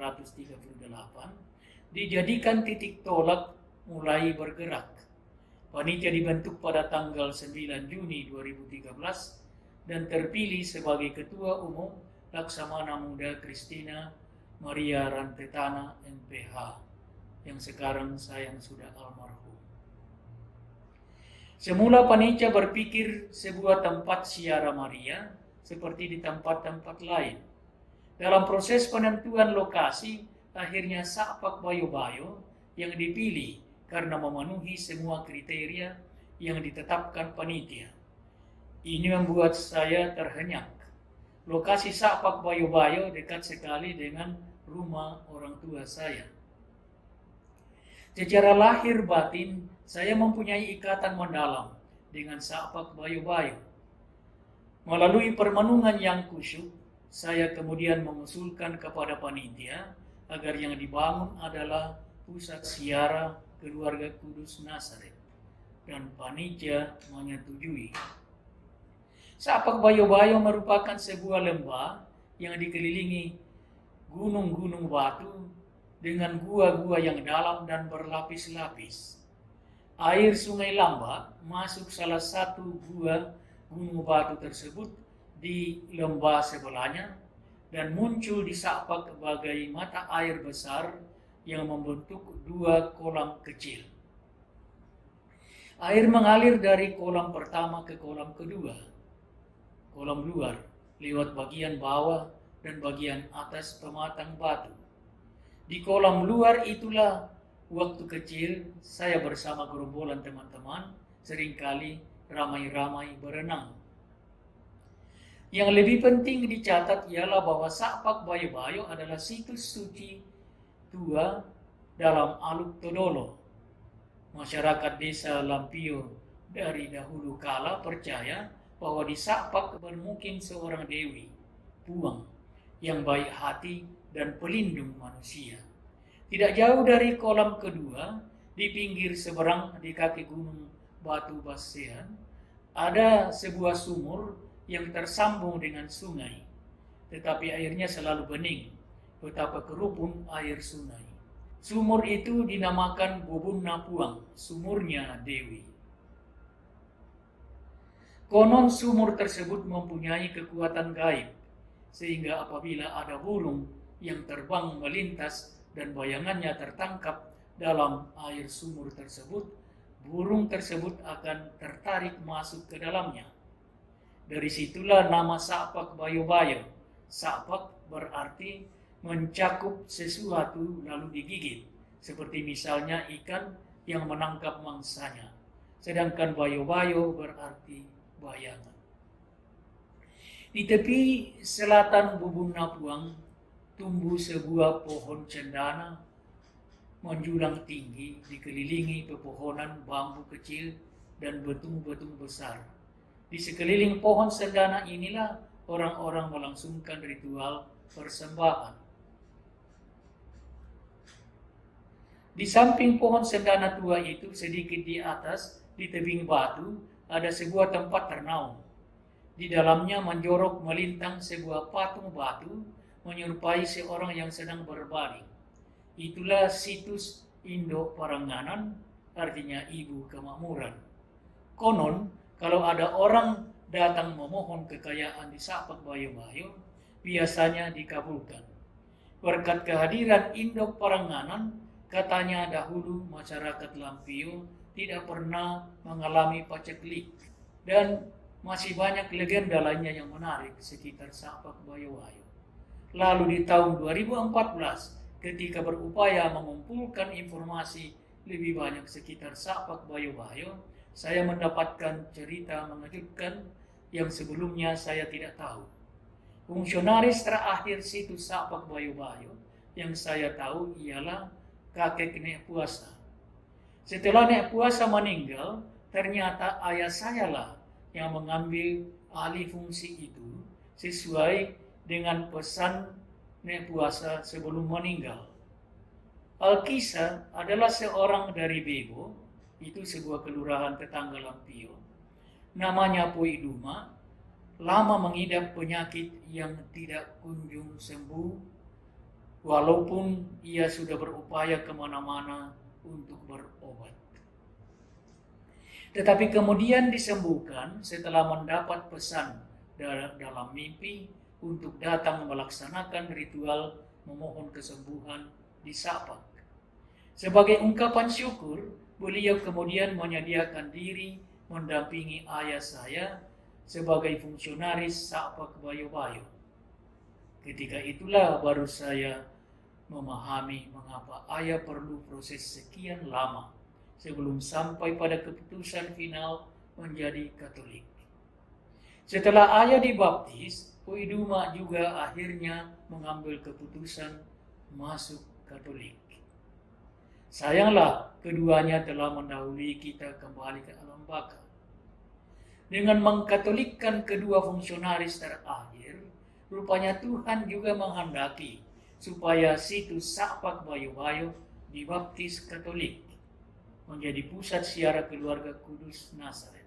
dijadikan titik tolak mulai bergerak. Panitia dibentuk pada tanggal 9 Juni 2013 dan terpilih sebagai Ketua Umum Laksamana Muda Christina Maria Rantetana MPH, yang sekarang sayang sudah almarhum. Semula panitia berpikir sebuah tempat siara Maria seperti di tempat-tempat lain. Dalam proses penentuan lokasi, akhirnya Sapak Bayo-Bayo yang dipilih karena memenuhi semua kriteria yang ditetapkan panitia. Ini membuat saya terhenyak. Lokasi Sapak Bayo-Bayo dekat sekali dengan rumah orang tua saya. Secara lahir batin, saya mempunyai ikatan mendalam dengan Sapak Bayo-Bayo. Melalui permenungan yang khusyuk, saya kemudian mengusulkan kepada panitia agar yang dibangun adalah pusat siara keluarga kudus Nazaret, dan panitia menyetujui. Sapak Bayo-Bayo merupakan sebuah lembah yang dikelilingi gunung-gunung batu dengan gua-gua yang dalam dan berlapis-lapis. Air Sungai Lamba masuk salah satu gua gunung batu tersebut di lembah sebelahnya, dan muncul di Sakpak bagai mata air besar yang membentuk dua kolam kecil. Air mengalir dari kolam pertama ke kolam kedua, kolam luar, lewat bagian bawah dan bagian atas pematang batu. Di kolam luar itulah waktu kecil saya bersama gerombolan teman-teman seringkali ramai-ramai berenang. Yang lebih penting dicatat ialah bahwa Sakpak Bayo-Bayo adalah situs suci tua dalam Aluk Todolo. Masyarakat desa Lampio dari dahulu kala percaya bahwa di Sakpak bermukim seorang dewi, Puang, yang baik hati dan pelindung manusia. Tidak jauh dari kolam kedua, di pinggir seberang di kaki gunung Batu Basean, ada sebuah sumur yang tersambung dengan sungai, tetapi airnya selalu bening. Betapa kerupun air sungai. Sumur itu dinamakan Bubunna Puang, sumurnya Dewi. Konon sumur tersebut mempunyai kekuatan gaib, sehingga apabila ada burung yang terbang melintas dan bayangannya tertangkap dalam air sumur tersebut, burung tersebut akan tertarik masuk ke dalamnya. Dari situlah nama Sakpak Bayo-Bayo. Sakpak berarti mencakup sesuatu lalu digigit, seperti misalnya ikan yang menangkap mangsanya. Sedangkan Bayo-Bayo berarti bayangan. Di tepi selatan Bubunna Puang tumbuh sebuah pohon cendana menjulang tinggi, dikelilingi pepohonan bambu kecil dan betung-betung besar. Di sekeliling pohon cendana inilah orang-orang melangsungkan ritual persembahan. Di samping pohon cendana tua itu, sedikit di atas, di tebing batu, ada sebuah tempat ternaung. Di dalamnya menjorok melintang sebuah patung batu menyerupai seorang yang sedang berbaring. Itulah situs Indok Paranganan, artinya ibu kemakmuran. Konon, kalau ada orang datang memohon kekayaan di Sakpak Bayo-Bayo, biasanya dikabulkan. Berkat kehadiran Indok Paranganan, katanya dahulu masyarakat Lampio tidak pernah mengalami paceklik, dan masih banyak legenda lainnya yang menarik sekitar Sakpak Bayo-Bayo. Lalu di tahun 2014, ketika berupaya mengumpulkan informasi lebih banyak sekitar Sakpak Bayo-Bayo, saya mendapatkan cerita mengejutkan yang sebelumnya saya tidak tahu. Fungsionaris terakhir situs Sakpak Bayo-Bayo yang saya tahu ialah kakek Nek Puasa. Setelah Nek Puasa meninggal, ternyata ayah saya lah yang mengambil alih fungsi itu sesuai dengan pesan Nek Puasa sebelum meninggal. Alkisah adalah seorang dari Bebo, itu sebuah kelurahan tetangga Lampio. Namanya Poi Duma, lama mengidap penyakit yang tidak kunjung sembuh, walaupun ia sudah berupaya kemana-mana untuk berobat. Tetapi kemudian disembuhkan setelah mendapat pesan dalam mimpi untuk datang melaksanakan ritual memohon kesembuhan di Sakpak. Sebagai ungkapan syukur, beliau kemudian menyediakan diri mendampingi ayah saya sebagai fungsionaris Sakpak Bayo-Bayo. Ketika itulah baru saya memahami mengapa ayah perlu proses sekian lama sebelum sampai pada keputusan final menjadi Katolik. Setelah ayah dibaptis, Poi Duma juga akhirnya mengambil keputusan masuk Katolik. Sayanglah keduanya telah mendahului kita kembali ke alam baka. Dengan mengkatolikkan kedua fungsionaris terakhir, rupanya Tuhan juga menghendaki supaya situs Sakpak Bayo-Bayo dibaptis Katolik, menjadi pusat ziarah keluarga kudus Nazaret.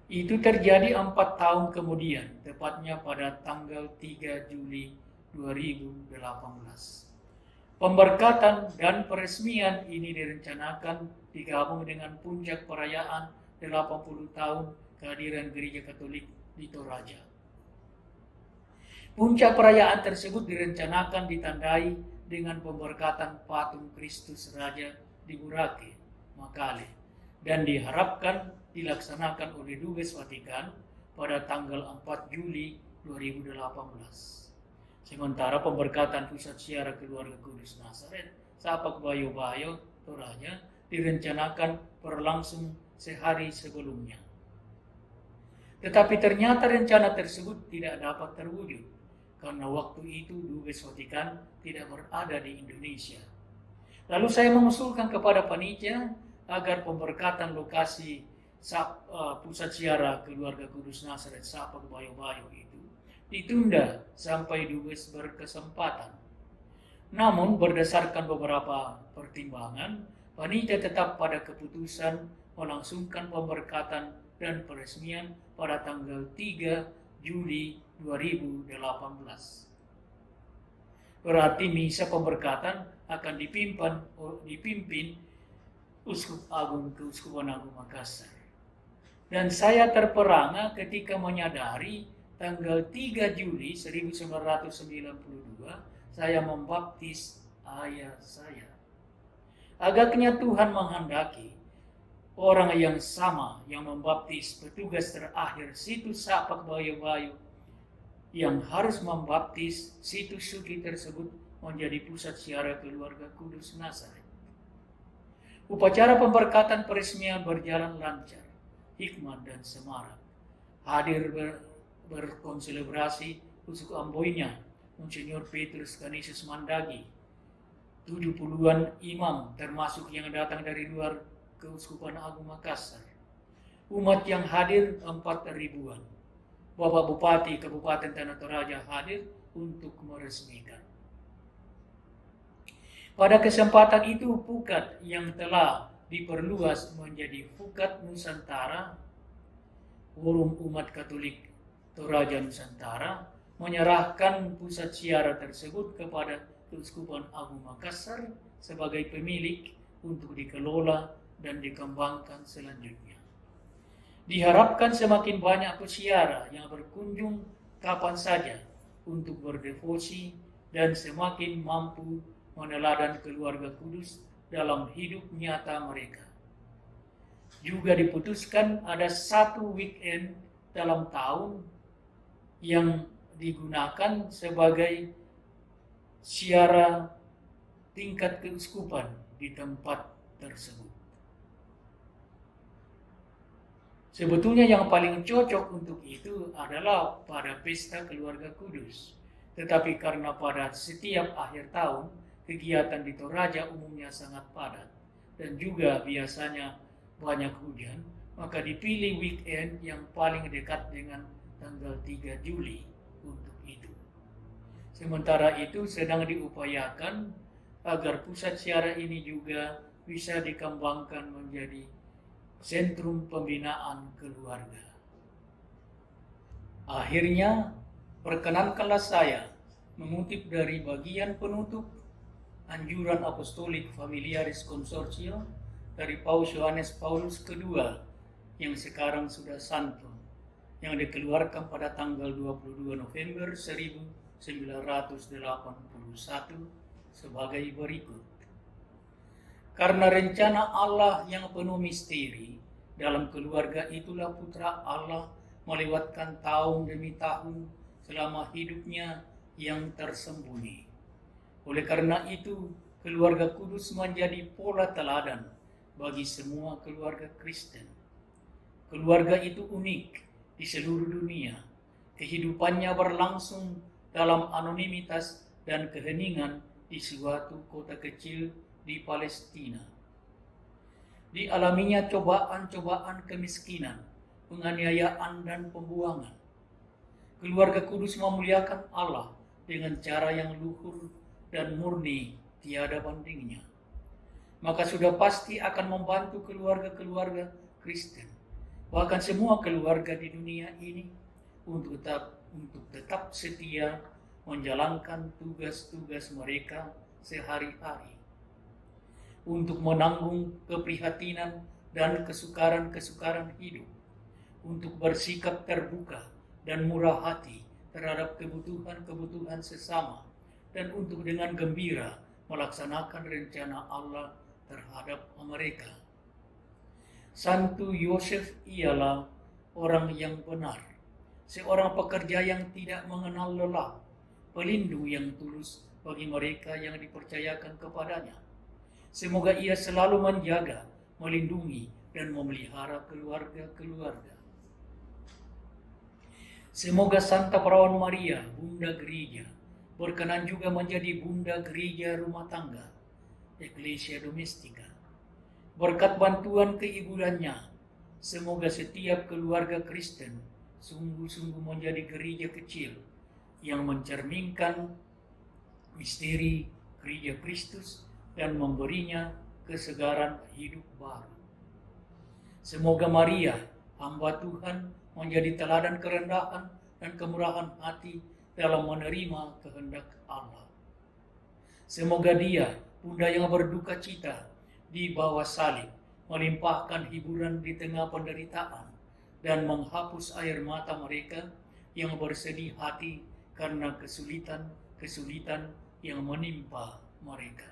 Itu terjadi 4 tahun kemudian, tepatnya pada tanggal 3 Juli 2018. Pemberkatan dan peresmian ini direncanakan digabung dengan puncak perayaan 80 tahun kehadiran Gereja Katolik di Toraja. Puncak perayaan tersebut direncanakan ditandai dengan pemberkatan patung Kristus Raja di Burake, Makale, dan diharapkan dilaksanakan oleh Dubes Vatikan pada tanggal 4 Juli 2018. Sementara pemberkatan pusat siara keluarga Kudus Nazaret, Sapak Bayo-Bayo, Toraja, direncanakan berlangsung sehari sebelumnya. Tetapi ternyata rencana tersebut tidak dapat terwujud karena waktu itu Dubes Vatikan tidak berada di Indonesia. Lalu saya mengusulkan kepada panitia agar pemberkatan lokasi pusat siara keluarga Kudus Nazaret Sapak Bayo-Bayo itu ditunda sampai Dubes berkesempatan. Namun berdasarkan beberapa pertimbangan, panitia tetap pada keputusan melangsungkan pemberkatan dan peresmian pada tanggal 3 Juli 2018. Berarti misa pemberkatan akan dipimpin Uskup Agung Keuskupan Agung Makassar. Dan saya terperangah ketika menyadari tanggal 3 Juli 1992 saya membaptis ayah saya. Agaknya Tuhan menghendaki orang yang sama yang membaptis petugas terakhir situs Sapak Bayo-Bayo yang harus membaptis situs suci tersebut menjadi pusat siara keluarga Kudus Nazaret. Upacara pemberkatan peresmian berjalan lancar, hikmat dan semarak. Hadir berkonselebrasi Uskup Amboinya, Monsignor Petrus Canisius Mandagi, 70-an imam termasuk yang datang dari luar Keuskupan Agung Makassar. Umat yang hadir 4.000-an. Bapak Bupati Kabupaten Tanah Toraja hadir untuk meresmikan. Pada kesempatan itu Pukat yang telah diperluas menjadi Pukat Nusantara, Forum Umat Katolik Toraja Nusantara, menyerahkan pusat siara tersebut kepada Keuskupan Agung Makassar sebagai pemilik untuk dikelola dan dikembangkan selanjutnya. Diharapkan semakin banyak peziarah yang berkunjung kapan saja untuk berdevosi dan semakin mampu meneladan keluarga kudus dalam hidup nyata mereka. Juga diputuskan ada satu weekend dalam tahun yang digunakan sebagai siara tingkat keuskupan di tempat tersebut. Sebetulnya yang paling cocok untuk itu adalah pada pesta keluarga kudus. Tetapi karena pada setiap akhir tahun kegiatan di Toraja umumnya sangat padat dan juga biasanya banyak hujan, maka dipilih weekend yang paling dekat dengan tanggal 3 Juli untuk itu. Sementara itu sedang diupayakan agar pusat siara ini juga bisa dikembangkan menjadi sentrum pembinaan keluarga. Akhirnya, perkenankanlah saya mengutip dari bagian penutup Anjuran Apostolik Familiaris Consortio dari Paus Yohanes Paulus II yang sekarang sudah santun, yang dikeluarkan pada tanggal 22 November 1981 sebagai berikut. Karena rencana Allah yang penuh misteri, dalam keluarga itulah Putra Allah melewatkan tahun demi tahun selama hidupnya yang tersembunyi. Oleh karena itu, keluarga kudus menjadi pola teladan bagi semua keluarga Kristen. Keluarga itu unik di seluruh dunia. Kehidupannya berlangsung dalam anonimitas dan keheningan di suatu kota kecil di Palestina. Dialaminya cobaan-cobaan kemiskinan, penganiayaan dan pembuangan. Keluarga kudus memuliakan Allah dengan cara yang luhur dan murni tiada bandingnya. Maka sudah pasti akan membantu keluarga-keluarga Kristen, bahkan semua keluarga di dunia ini untuk tetap setia menjalankan tugas-tugas mereka sehari-hari, untuk menanggung keprihatinan dan kesukaran-kesukaran hidup, untuk bersikap terbuka dan murah hati terhadap kebutuhan-kebutuhan sesama, dan untuk dengan gembira melaksanakan rencana Allah terhadap mereka. Santo Yosef ialah orang yang benar, seorang pekerja yang tidak mengenal lelah, pelindung yang tulus bagi mereka yang dipercayakan kepadanya. Semoga ia selalu menjaga, melindungi, dan memelihara keluarga-keluarga. Semoga Santa Perawan Maria, Bunda Gereja, berkenan juga menjadi Bunda Gereja rumah tangga, Ecclesia Domestica. Berkat bantuan keibuannya, semoga setiap keluarga Kristen sungguh-sungguh menjadi gereja kecil yang mencerminkan misteri gereja Kristus dan memberinya kesegaran hidup baru. Semoga Maria, hamba Tuhan, menjadi teladan kerendahan dan kemurahan hati dalam menerima kehendak Allah. Semoga dia, Bunda yang berduka cita di bawah salib, melimpahkan hiburan di tengah penderitaan dan menghapus air mata mereka yang bersedih hati karena kesulitan yang menimpa mereka.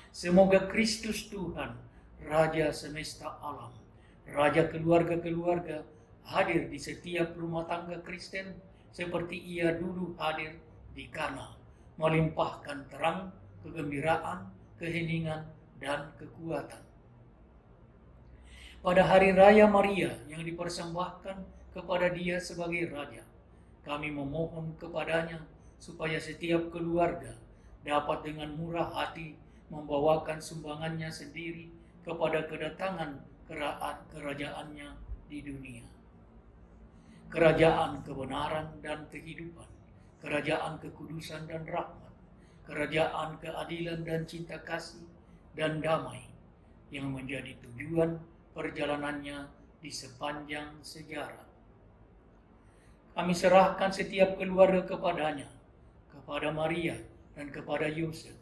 Semoga Kristus Tuhan, Raja semesta alam, Raja keluarga-keluarga, hadir di setiap rumah tangga Kristen seperti ia dulu hadir di Kana, melimpahkan terang, kegembiraan, keheningan, dan kekuatan. Pada hari raya Maria yang dipersembahkan kepada dia sebagai Raja, kami memohon kepadanya supaya setiap keluarga dapat dengan murah hati membawakan sumbangannya sendiri kepada kedatangan kerajaannya di dunia. Kerajaan kebenaran dan kehidupan, kerajaan kekudusan dan rahmat, kerajaan keadilan dan cinta kasih dan damai yang menjadi tujuan perjalanannya di sepanjang sejarah. Kami serahkan setiap keluarga kepadanya, kepada Maria dan kepada Yosef.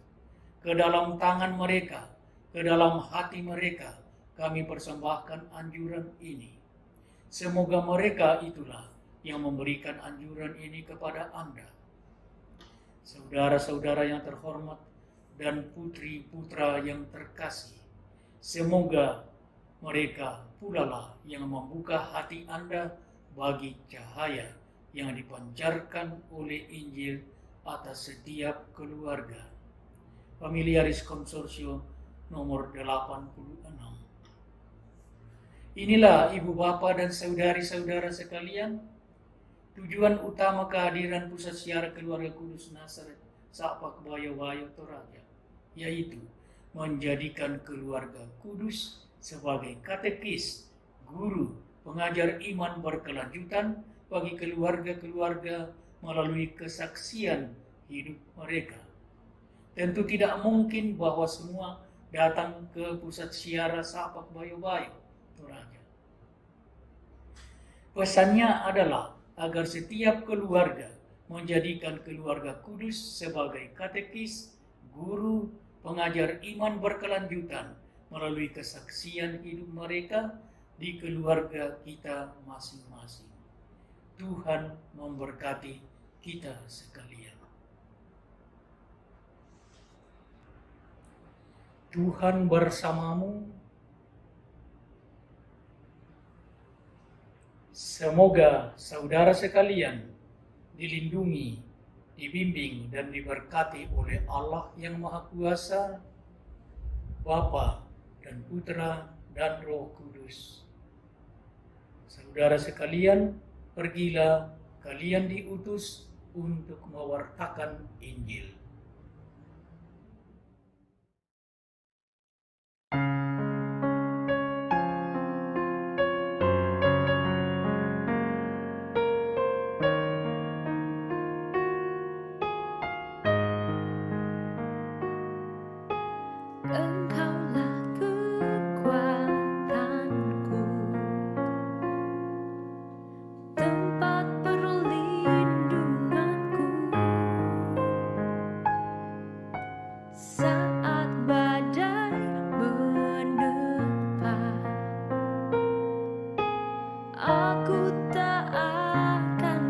Ke dalam tangan mereka, ke dalam hati mereka, kami persembahkan anjuran ini. Semoga mereka itulah yang memberikan anjuran ini kepada Anda. Saudara-saudara yang terhormat dan putri-putra yang terkasih, semoga mereka pula lah yang membuka hati Anda bagi cahaya yang dipancarkan oleh Injil atas setiap keluarga. Familiaris Consortio nomor 86. Inilah ibu bapa dan saudari-saudara sekalian, tujuan utama kehadiran Pusat Siara Keluarga Kudus Nazaret Sapak Bayo-Bayo Toraja, yaitu menjadikan keluarga kudus sebagai katekis, guru, pengajar iman berkelanjutan bagi keluarga-keluarga melalui kesaksian hidup mereka. Tentu tidak mungkin bahwa semua datang ke Pusat Siara Sapak Bayo-Bayo Toraja. Pesannya adalah agar setiap keluarga menjadikan keluarga kudus sebagai katekis, guru, pengajar iman berkelanjutan melalui kesaksian hidup mereka di keluarga kita masing-masing. Tuhan memberkati kita sekalian. Tuhan bersamamu. Semoga saudara sekalian dilindungi, dibimbing, dan diberkati oleh Allah yang Maha Kuasa, Bapa dan Putra dan Roh Kudus. Saudara sekalian, pergilah, kalian diutus untuk mewartakan Injil. Engkaulah kekuatanku, tempat perlindunganku, saat badai menerpa. Aku tak akan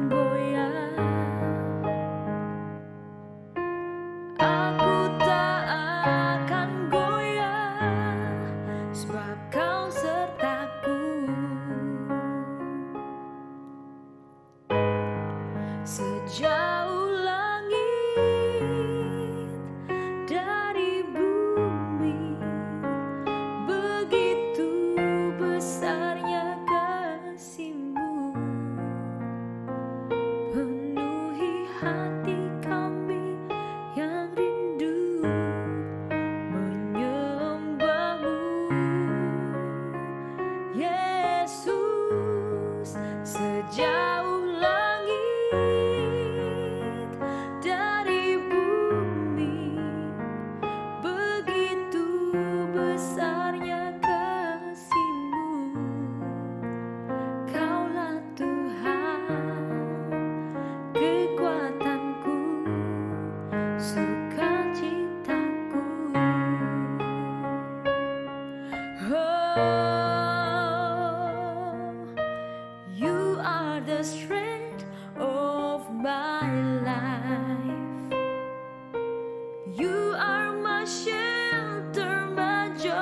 You are my shelter, my joy.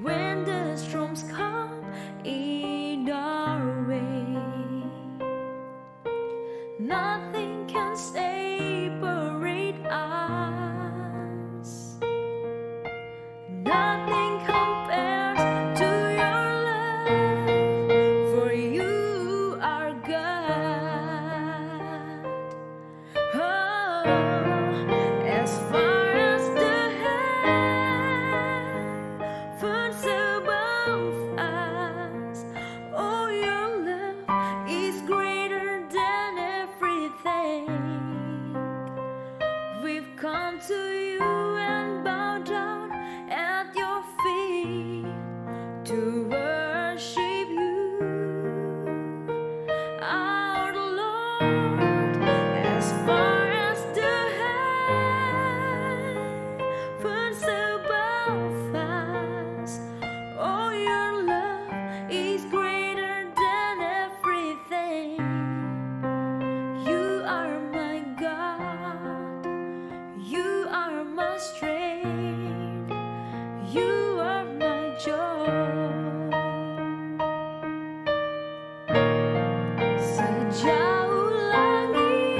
When the storms come in our way, nothing can separate us. Nothing compares to your love, for you are God. Oh, as far as the heavens above us, oh, your love is greater than everything. We've come to you and bow down at your feet to worship you, our Lord. As far as the heavens above us, oh, your love is greater than everything. You are my God, you are my strength, you are my joy. Sejauh langit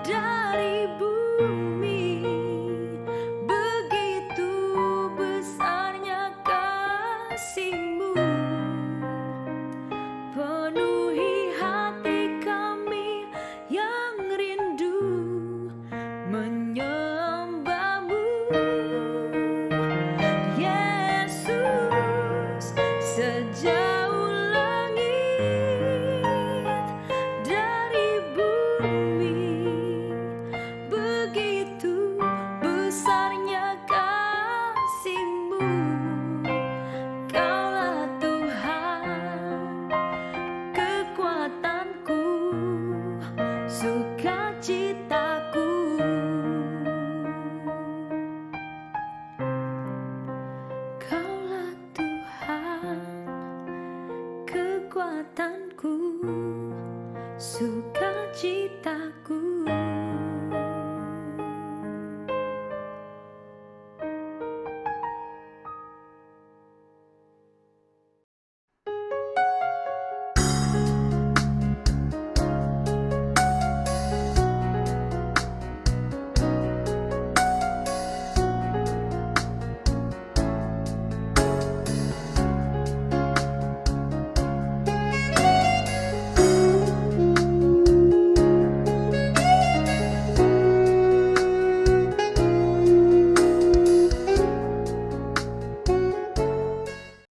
dari bumi, begitu besarnya kasih-Mu. Penuhi hati kami yang rindu menyembah-Mu, Yesus. Sejauh langit dari bumi, begitu besarnya kasih-Mu. Kaulah Tuhan, kekuatanku, sukacitaku. Kaulah Tuhan, kekuatanku, sukacitaku.